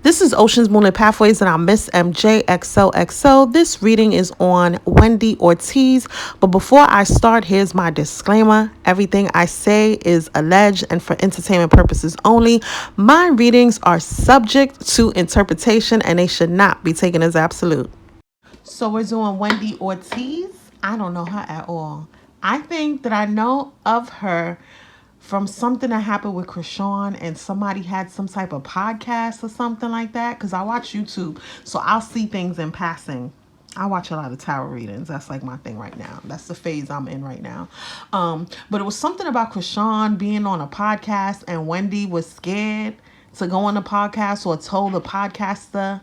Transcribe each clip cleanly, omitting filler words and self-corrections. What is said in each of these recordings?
This is Oceans, Moonlit Pathways, and I'm Miss MJXOXO. This reading is on Wendy Ortiz. But before I start, here's my disclaimer. Everything I say is alleged and for entertainment purposes only. My readings are subject to interpretation and they should not be taken as absolute. So we're doing Wendy Ortiz. I don't know her at all. I think that I know of her from something that happened with Krishan and somebody had some type of podcast or something like that. Because I watch YouTube, so I'll see things in passing. I watch a lot of tarot readings. That's like my thing right now. That's the phase I'm in right now. But it was something about Krishan being on a podcast and Wendy was scared to go on the podcast or told the podcaster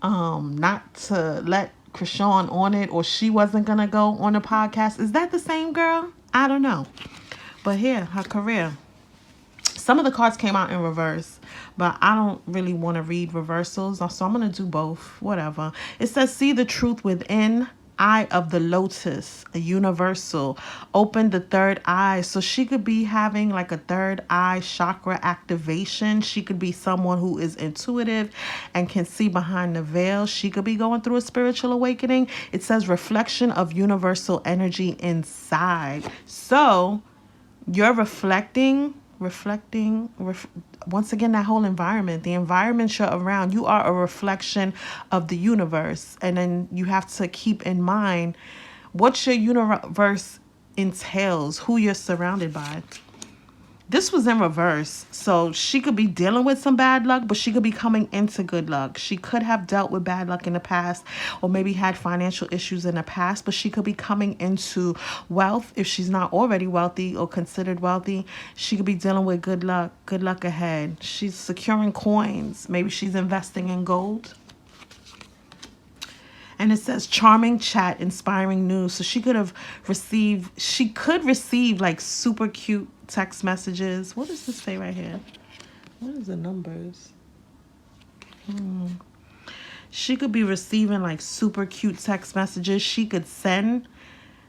not to let Krishan on it, or she wasn't gonna go on the podcast. Is that the same girl? I don't know. But here, her career. Some of the cards came out in reverse, but I don't really want to read reversals, so I'm going to do both. Whatever. It says, see the truth within. Eye of the lotus, a universal. Open the third eye. So she could be having like a third eye chakra activation. She could be someone who is intuitive and can see behind the veil. She could be going through a spiritual awakening. It says reflection of universal energy inside. So you're reflecting, once again, that whole environment, the environment you're around, you are a reflection of the universe. And then you have to keep in mind what your universe entails, who you're surrounded by. This was in reverse, so she could be dealing with some bad luck, but she could be coming into good luck. She could have dealt with bad luck in the past, or maybe had financial issues in the past, but she could be coming into wealth. If she's not already wealthy or considered wealthy, she could be dealing with good luck ahead. She's securing coins. Maybe she's investing in gold. And it says charming chat, inspiring news. So she could receive like super cute text messages. What does this say right here? What is the numbers? She could be receiving like super cute text messages. She could send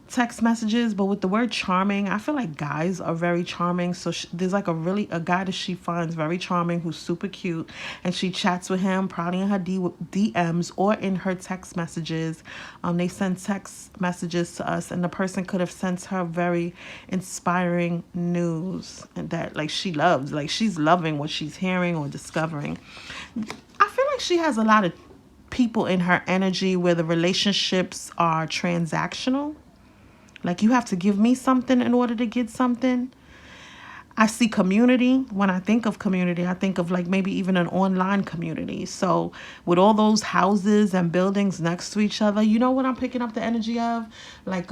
text messages, but with the word charming, I feel like guys are very charming. So there's like a guy that she finds very charming who's super cute, and she chats with him probably in her DMs or in her text messages. They send text messages to us, and the person could have sent her very inspiring news and that like she loves, like she's loving what she's hearing or discovering. I feel like she has a lot of people in her energy where the relationships are transactional. Like you have to give me something in order to get something. I see community. When I think of community, I think of like maybe even an online community. So with all those houses and buildings next to each other, you know what I'm picking up the energy of? Like,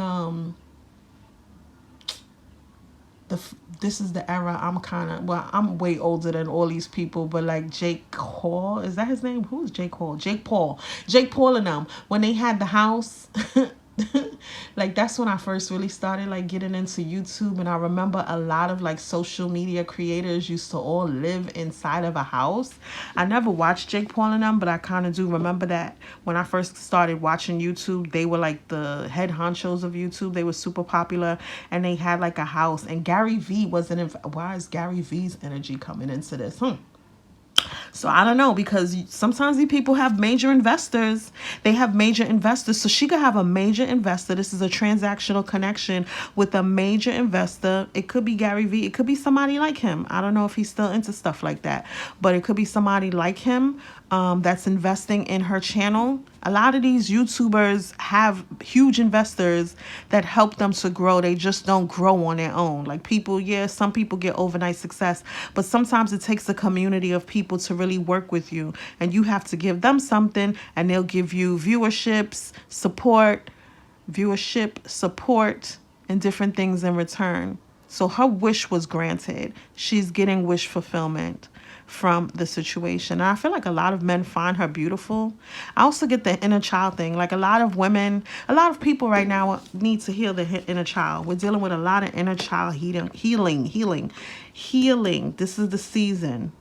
this is the era I'm way older than all these people, but like Jake Hall, is that his name? Who's Jake Hall? Jake Paul and them, when they had the house. Like that's when I first really started like getting into YouTube, and I remember a lot of like social media creators used to all live inside of a house. I never watched Jake Paul and them, but I kind of do remember that when I first started watching YouTube, they were like the head honchos of YouTube. They were super popular, and they had like a house. And Gary Vee wasn't. Why is Gary Vee's energy coming into this? So I don't know, because sometimes these people have major investors. They have major investors. So she could have a major investor. This is a transactional connection with a major investor. It could be Gary Vee. It could be somebody like him. I don't know if he's still into stuff like that, but it could be somebody like him that's investing in her channel. A lot of these YouTubers have huge investors that help them to grow. They just don't grow on their own. Like people, some people get overnight success, but sometimes it takes a community of people to really work with you, and you have to give them something, and they'll give you viewership, support, and different things in return. So her wish was granted. She's getting wish fulfillment from the situation. And I feel like a lot of men find her beautiful. I also get the inner child thing. Like a lot of women, a lot of people right now need to heal the inner child. We're dealing with a lot of inner child healing. This is the season.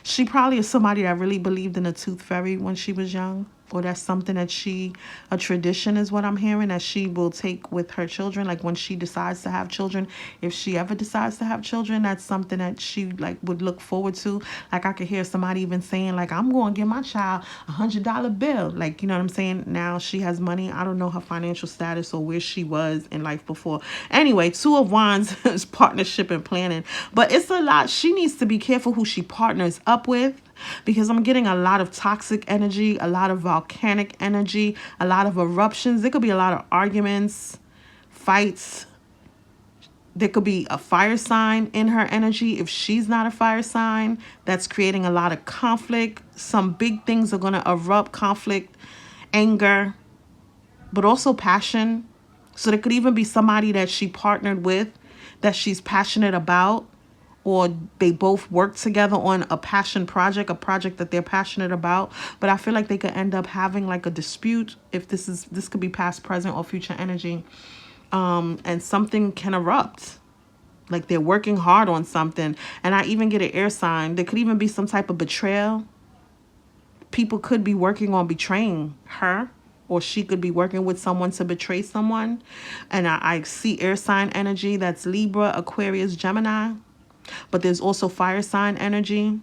She probably is somebody that really believed in the tooth fairy when she was young. or that's something that a tradition is what I'm hearing, that she will take with her children. Like when she decides to have children, if she ever decides to have children, that's something that she like would look forward to. Like I could hear somebody even saying like, I'm going to give my child $100 bill. Like, you know what I'm saying? Now she has money. I don't know her financial status or where she was in life before. Anyway, Two of Wands is partnership and planning, but it's a lot. She needs to be careful who she partners up with, because I'm getting a lot of toxic energy, a lot of volcanic energy, a lot of eruptions. There could be a lot of arguments, fights. There could be a fire sign in her energy. If she's not a fire sign, that's creating a lot of conflict. Some big things are going to erupt: conflict, anger, but also passion. So there could even be somebody that she partnered with that she's passionate about, or they both work together on a passion project, a project that they're passionate about. But I feel like they could end up having like a dispute. If this could be past, present, or future energy, and something can erupt. Like they're working hard on something, and I even get an air sign. There could even be some type of betrayal. People could be working on betraying her, or she could be working with someone to betray someone. And I see air sign energy. That's Libra, Aquarius, Gemini. But there's also fire sign energy.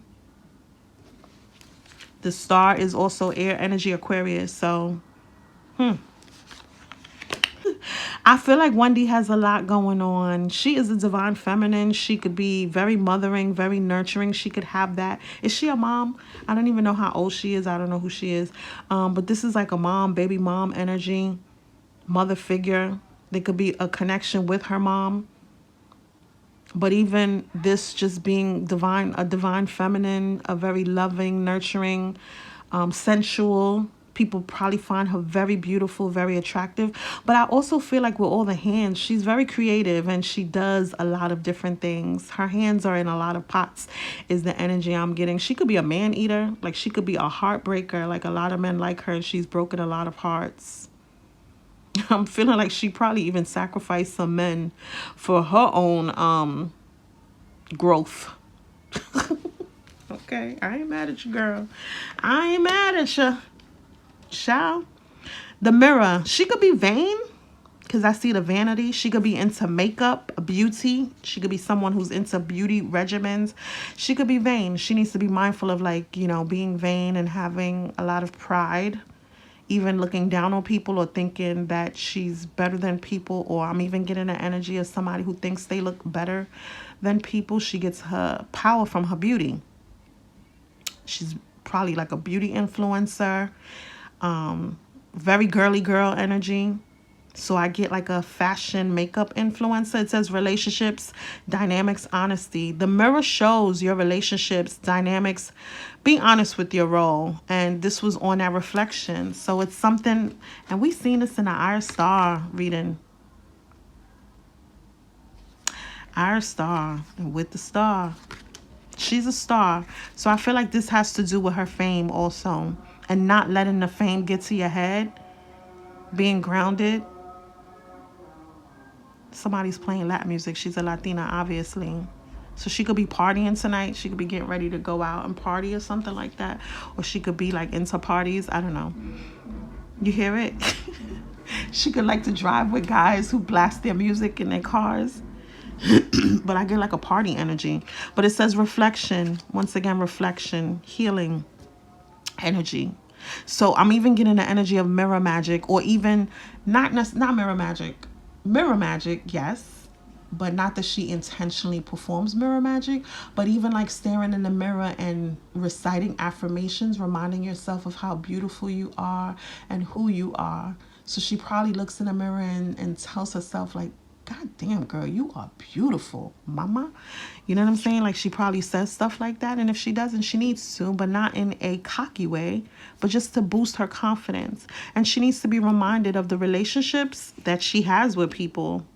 The star is also air energy, Aquarius. So, I feel like Wendy has a lot going on. She is a divine feminine. She could be very mothering, very nurturing. She could have that. Is she a mom? I don't even know how old she is. I don't know who she is. But this is like a mom, baby mom energy, mother figure. There could be a connection with her mom. But even this just being divine, a divine feminine, a very loving, nurturing, sensual. People probably find her very beautiful, very attractive. But I also feel like with all the hands, she's very creative and she does a lot of different things. Her hands are in a lot of pots is the energy I'm getting. She could be a man eater. Like she could be a heartbreaker. Like a lot of men like her, and she's broken a lot of hearts. I'm feeling like she probably even sacrificed some men for her own growth. Okay, I ain't mad at you, girl. I ain't mad at you. Child. The Mirror. She could be vain, because I see the vanity. She could be into makeup, beauty. She could be someone who's into beauty regimens. She could be vain. She needs to be mindful of, like, you know, being vain and having a lot of pride. Even looking down on people or thinking that she's better than people. Or I'm even getting the energy of somebody who thinks they look better than people. She gets her power from her beauty. She's probably like a beauty influencer. Very girly girl energy. So I get like a fashion makeup influencer. It says relationships, dynamics, honesty. The Mirror shows your relationships, dynamics. Be honest with your role. And this was on that reflection. So it's something, and we seen this in the Our Star reading. Our Star, and with the star. She's a star. So I feel like this has to do with her fame also. And not letting the fame get to your head. Being grounded. Somebody's playing Latin music. She's a Latina, obviously. So she could be partying tonight. She could be getting ready to go out and party or something like that. Or she could be like into parties. I don't know. You hear it? She could like to drive with guys who blast their music in their cars. But I get like a party energy. But it says reflection. Once again, reflection, healing energy. So I'm even getting the energy of mirror magic, or even not mirror magic. Mirror magic, yes, but not that she intentionally performs mirror magic, but even like staring in the mirror and reciting affirmations, reminding yourself of how beautiful you are and who you are. So she probably looks in the mirror and tells herself like, God damn, girl, you are beautiful, mama. You know what I'm saying? Like she probably says stuff like that. And if she doesn't, she needs to, but not in a cocky way, but just to boost her confidence. And she needs to be reminded of the relationships that she has with people.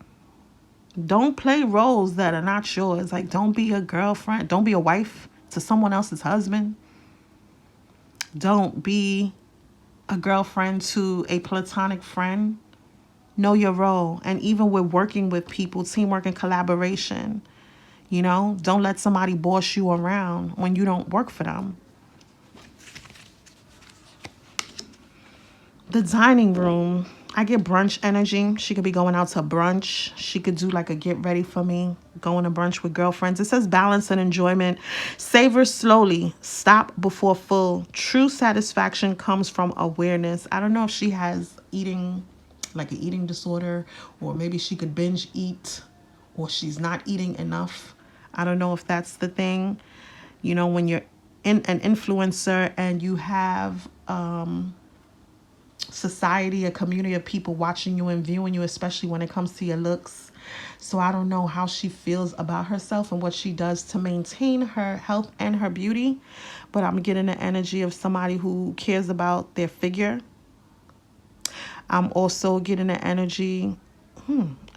Don't play roles that are not yours. Like don't be a girlfriend. Don't be a wife to someone else's husband. Don't be a girlfriend to a platonic friend. Know your role. And even with working with people, teamwork and collaboration, you know, don't let somebody boss you around when you don't work for them. The dining room, I get brunch energy. She could be going out to brunch. She could do like a get ready for me, going to brunch with girlfriends. It says balance and enjoyment. Savor slowly. Stop before full. True satisfaction comes from awareness. I don't know if she has eating, like an eating disorder, or maybe she could binge eat, or she's not eating enough. I don't know if that's the thing. You know, when you're an influencer and you have society, a community of people watching you and viewing you, especially when it comes to your looks. So I don't know how she feels about herself and what she does to maintain her health and her beauty, but I'm getting the energy of somebody who cares about their figure. I'm also getting the energy,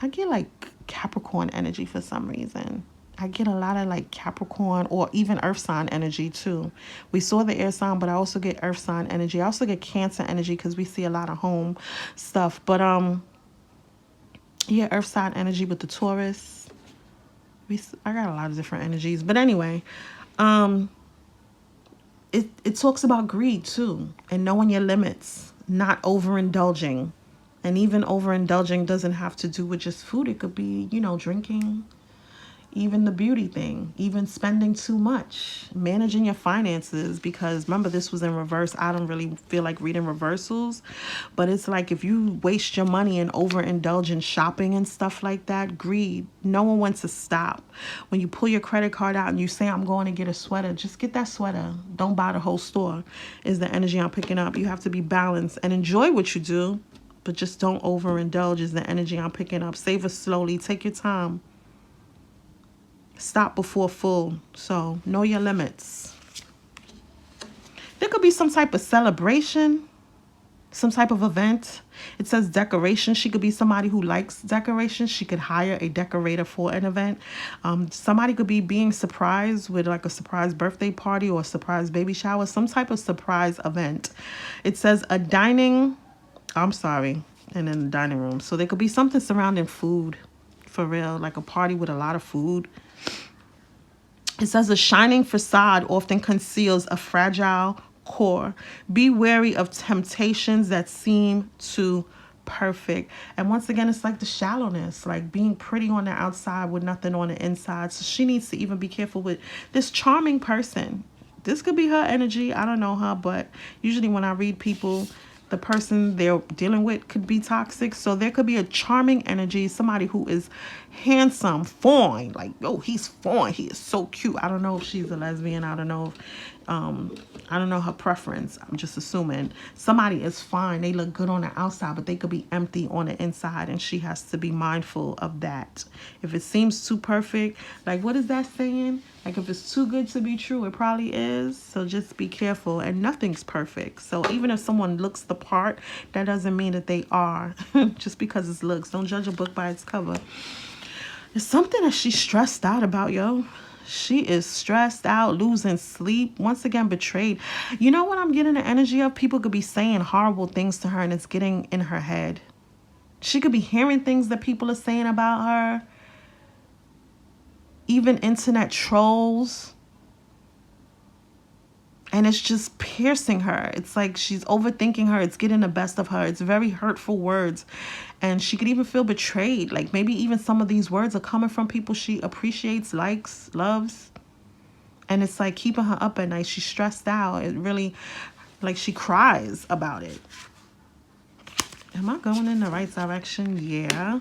I get like Capricorn energy for some reason. I get a lot of like Capricorn or even earth sign energy too. We saw the air sign, but I also get earth sign energy. I also get Cancer energy because we see a lot of home stuff. But yeah, earth sign energy with the Taurus. I got a lot of different energies. But anyway, it talks about greed too, and knowing your limits, not overindulging. And even overindulging doesn't have to do with just food. It could be, you know, drinking, even the beauty thing, even spending too much, managing your finances. Because remember, this was in reverse. I don't really feel like reading reversals, but it's like if you waste your money and overindulge in shopping and stuff like that, greed, no one wants to stop. When you pull your credit card out and you say, I'm going to get a sweater, just get that sweater. Don't buy the whole store, is the energy I'm picking up. You have to be balanced and enjoy what you do, but just don't overindulge is the energy I'm picking up. Savor slowly. Take your time. Stop before full. So know your limits. There could be some type of celebration, some type of event. It says decoration. She could be somebody who likes decoration. She could hire a decorator for an event. Somebody could be being surprised with like a surprise birthday party or a surprise baby shower, some type of surprise event. It says a dining, I'm sorry, and in the dining room. So there could be something surrounding food, for real, like a party with a lot of food. It says a shining facade often conceals a fragile core. Be wary of temptations that seem too perfect. And once again, it's like the shallowness, like being pretty on the outside with nothing on the inside. So she needs to even be careful with this charming person. This could be her energy. I don't know her, but usually when I read people, the person they're dealing with could be toxic. So there could be a charming energy, somebody who is handsome, fine, like, oh, he's fine, he is so cute. I don't know if she's a lesbian. I don't know if I don't know her preference. I'm just assuming somebody is fine. They look good on the outside, but they could be empty on the inside, and she has to be mindful of that. If it seems too perfect, like, what is that saying? Like, if it's too good to be true, it probably is. So just be careful. And nothing's perfect. So even if someone looks the part, that doesn't mean that they are. Just because it looks. Don't judge a book by its cover. It's something that she's stressed out about, yo. She is stressed out, losing sleep, once again betrayed. You know what I'm getting the energy of? People could be saying horrible things to her and it's getting in her head. She could be hearing things that people are saying about her. Even internet trolls. And it's just piercing her. It's like she's overthinking her. It's getting the best of her. It's very hurtful words. And she could even feel betrayed. Like maybe even some of these words are coming from people she appreciates, likes, loves. And it's like keeping her up at night. She's stressed out. It really, like she cries about it. Am I going in the right direction? Yeah.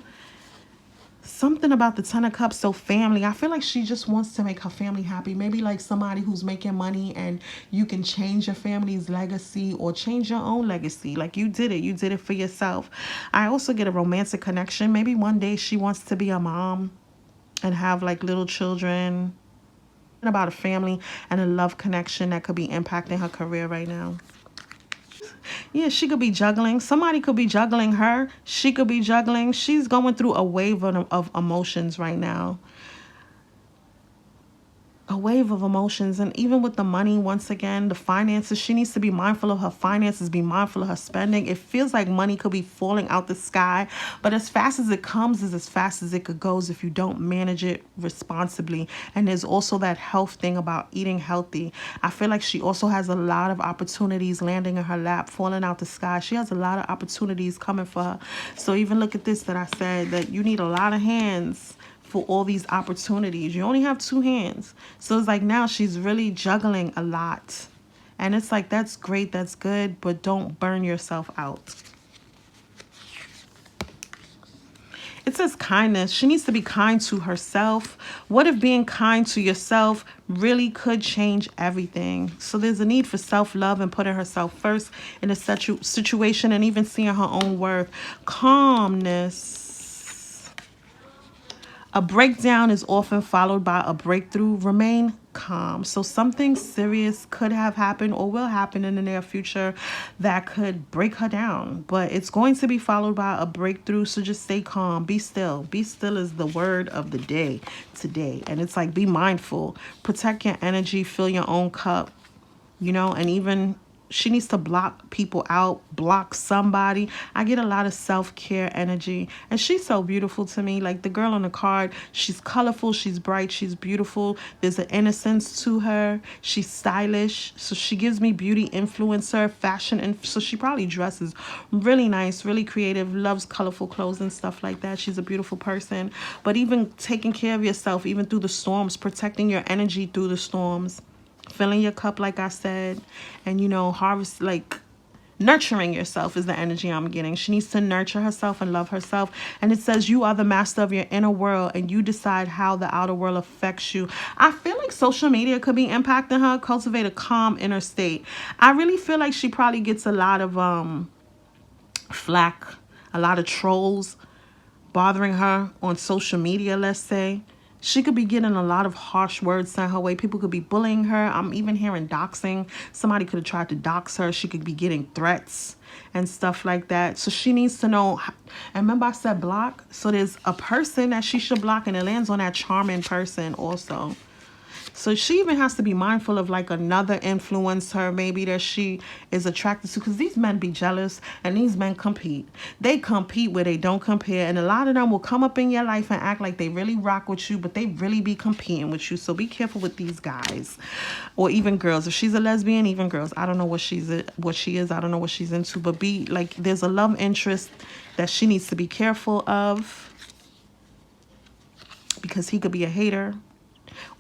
Something about the Ten of Cups. So family, I feel like she just wants to make her family happy. Maybe like somebody who's making money and you can change your family's legacy or change your own legacy. Like you did it for yourself. I also get a romantic connection. Maybe one day she wants to be a mom and have like little children. About a family and a love connection that could be impacting her career right now. Yeah, she could be juggling. Somebody could be juggling her. She could be juggling. She's going through a wave of emotions right now. a wave of emotions. And even with the money, once again, the finances, she needs to be mindful of her finances, be mindful of her spending. It feels like money could be falling out the sky, but as fast as it comes is as fast as it could goes if you don't manage it responsibly. And there's also that health thing about eating healthy. I feel like she also has a lot of opportunities landing in her lap, falling out the sky. She has a lot of opportunities coming for her. So even look at this, that I said that you need a lot of hands for all these opportunities. You only have two hands. So it's like now she's really juggling a lot. And it's like, that's great, that's good, but don't burn yourself out. It says kindness. She needs to be kind to herself. What if being kind to yourself really could change everything? So there's a need for self-love and putting herself first in a situation, and even seeing her own worth. Calmness. A breakdown is often followed by a breakthrough. Remain calm. So something serious could have happened or will happen in the near future that could break her down, but it's going to be followed by a breakthrough. So just stay calm. Be still. Be still is the word of the day today. And it's like, be mindful. Protect your energy. Fill your own cup. You know, and even she needs to block people out, block somebody. I get a lot of self-care energy, and she's so beautiful to me. Like the girl on the card, she's colorful, she's bright, she's beautiful. There's an innocence to her. She's stylish, so she gives me beauty influencer, fashion, and so she probably dresses really nice, really creative, loves colorful clothes and stuff like that. She's a beautiful person. But even taking care of yourself, even through the storms, protecting your energy through the storms, filling your cup, like I said, and, you know, harvest, like nurturing yourself is the energy I'm getting. She needs to nurture herself and love herself. And it says you are the master of your inner world, and you decide how the outer world affects you. I feel like social media could be impacting her. Cultivate a calm inner state. I really feel like she probably gets a lot of flack, a lot of trolls bothering her on social media, let's say. She could be getting a lot of harsh words sent her way. People could be bullying her. I'm even hearing doxing. Somebody could have tried to dox her. She could be getting threats and stuff like that. So she needs to know. And remember I said block? So there's a person that she should block, and it lands on that charming person also. So she even has to be mindful of like another influencer maybe that she is attracted to, because these men be jealous and these men compete. They compete where they don't compare, and a lot of them will come up in your life and act like they really rock with you, but they really be competing with you. So be careful with these guys, or even girls. If she's a lesbian, even girls. I don't know what she is. I don't know what she's into, but be like, there's a love interest that she needs to be careful of, because he could be a hater.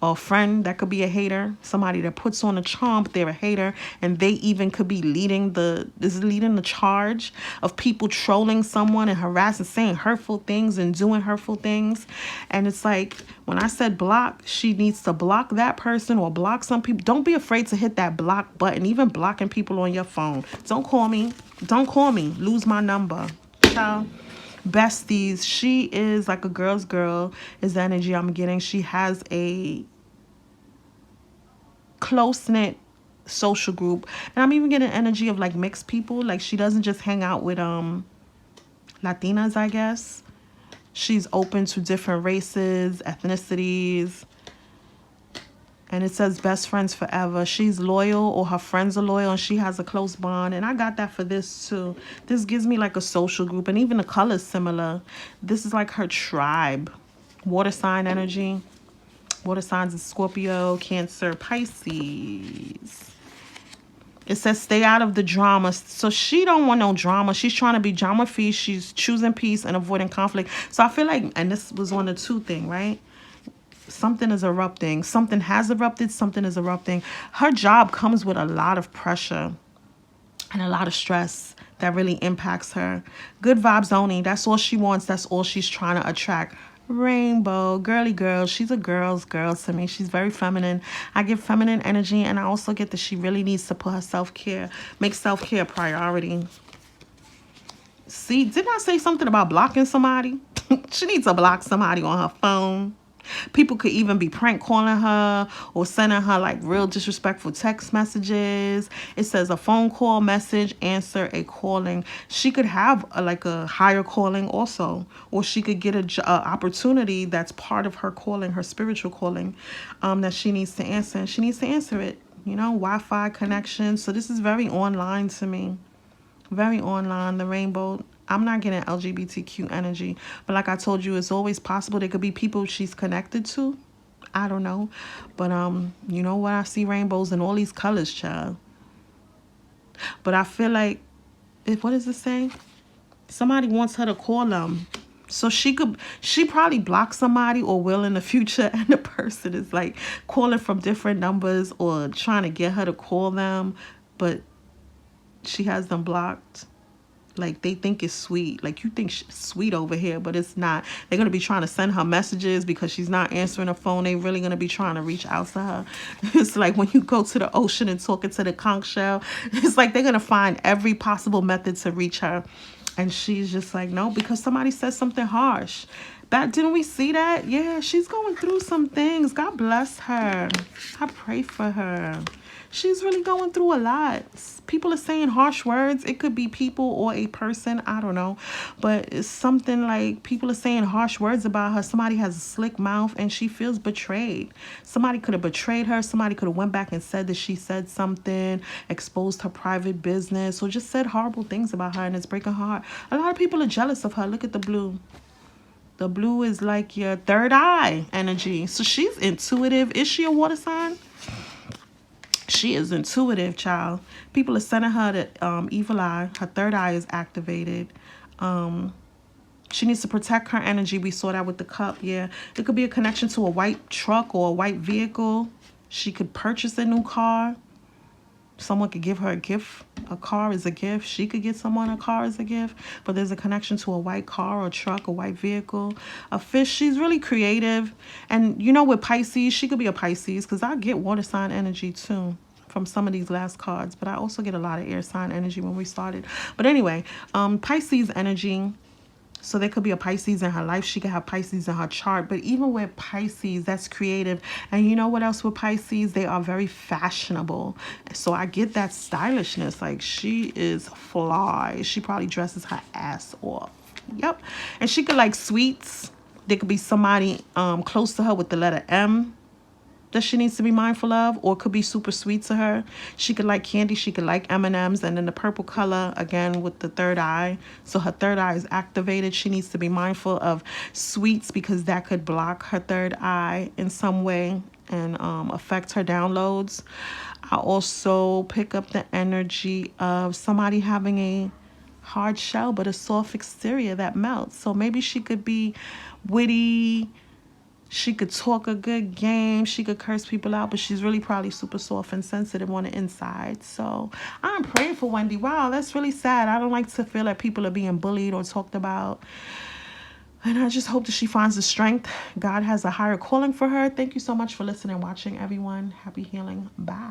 Or a friend that could be a hater, somebody that puts on a charm, but they're a hater, and they even could be leading the charge of people trolling someone and harassing, saying hurtful things and doing hurtful things. And it's like, when I said block, she needs to block that person or block some people. Don't be afraid to hit that block button, even blocking people on your phone. Don't call me. Don't call me. Lose my number. Ciao. Besties, she is like a girl's girl is the energy I'm getting. She has a close-knit social group, and I'm even getting energy of like mixed people. Like she doesn't just hang out with Latinas, I guess. She's open to different races, ethnicities. And it says best friends forever. She's loyal, or her friends are loyal, and she has a close bond. And I got that for this too. This gives me like a social group, and even the color is similar. This is like her tribe. Water sign energy. Water signs is Scorpio, Cancer, Pisces. It says stay out of the drama. So she don't want no drama. She's trying to be drama-free. She's choosing peace and avoiding conflict. So I feel like, and this was one of the two things, right? Something is erupting. Something has erupted. Something is erupting. Her job comes with a lot of pressure and a lot of stress that really impacts her. Good vibes only. That's all she wants. That's all she's trying to attract. Rainbow, girly girl. She's a girl's girl to me. She's very feminine. I get feminine energy, and I also get that she really needs to put her self-care, make self-care a priority. See, didn't I say something about blocking somebody? She needs to block somebody on her phone. People could even be prank calling her or sending her like real disrespectful text messages. It says a phone call, message, answer, a calling. She could have like a higher calling also, or she could get a opportunity that's part of her calling, her spiritual calling, that she needs to answer, and she needs to answer it. You know, Wi-Fi connection. So this is very online to me. Very online, the rainbow. I'm not getting LGBTQ energy, but like I told you, it's always possible. There could be people she's connected to. I don't know, but you know what? I see rainbows in all these colors, child. But I feel like, what does it say? Somebody wants her to call them. So she probably block somebody or will in the future, and the person is like calling from different numbers or trying to get her to call them, but she has them blocked. Like they think it's sweet. Like you think she's sweet over here, but it's not. They're going to be trying to send her messages because she's not answering the phone. They really going to be trying to reach out to her. It's like when you go to the ocean and talking to the conch shell. It's like they're going to find every possible method to reach her. And she's just like, no, because somebody said something harsh. Didn't we see that? Yeah, she's going through some things. God bless her. I pray for her. She's really going through a lot. People are saying harsh words. It could be people or a person. I don't know. But it's something like people are saying harsh words about her. Somebody has a slick mouth and she feels betrayed. Somebody could have betrayed her. Somebody could have went back and said that she said something, exposed her private business, or just said horrible things about her, and it's breaking her heart. A lot of people are jealous of her. Look at the blue. The blue is like your third eye energy. So she's intuitive. Is she a water sign? She is intuitive, child. People are sending her the evil eye. Her third eye is activated. She needs to protect her energy. We saw that with the cup. Yeah, it could be a connection to a white truck or a white vehicle. She could purchase a new car. Someone could give her a gift. A car is a gift. She could get someone a car as a gift. But there's a connection to a white car or a truck, a white vehicle. A fish. She's really creative. And you know, with Pisces, she could be a Pisces, because I get water sign energy too from some of these last cards. But I also get a lot of air sign energy when we started. But anyway, Pisces energy. So there could be a Pisces in her life. She could have Pisces in her chart. But even with Pisces, that's creative. And you know what else with Pisces? They are very fashionable. So I get that stylishness. Like she is fly. She probably dresses her ass off. Yep. And she could like sweets. There could be somebody close to her with the letter M that she needs to be mindful of, or could be super sweet to her. She could like candy, she could like M&Ms, and then the purple color, again, with the third eye. So her third eye is activated. She needs to be mindful of sweets because that could block her third eye in some way and affect her downloads. I also pick up the energy of somebody having a hard shell but a soft exterior that melts. So maybe she could be witty, she could talk a good game. She could curse people out, but she's really probably super soft and sensitive on the inside. So I'm praying for Wendy. Wow, that's really sad. I don't like to feel like people are being bullied or talked about. And I just hope that she finds the strength. God has a higher calling for her. Thank you so much for listening and watching, everyone. Happy healing. Bye.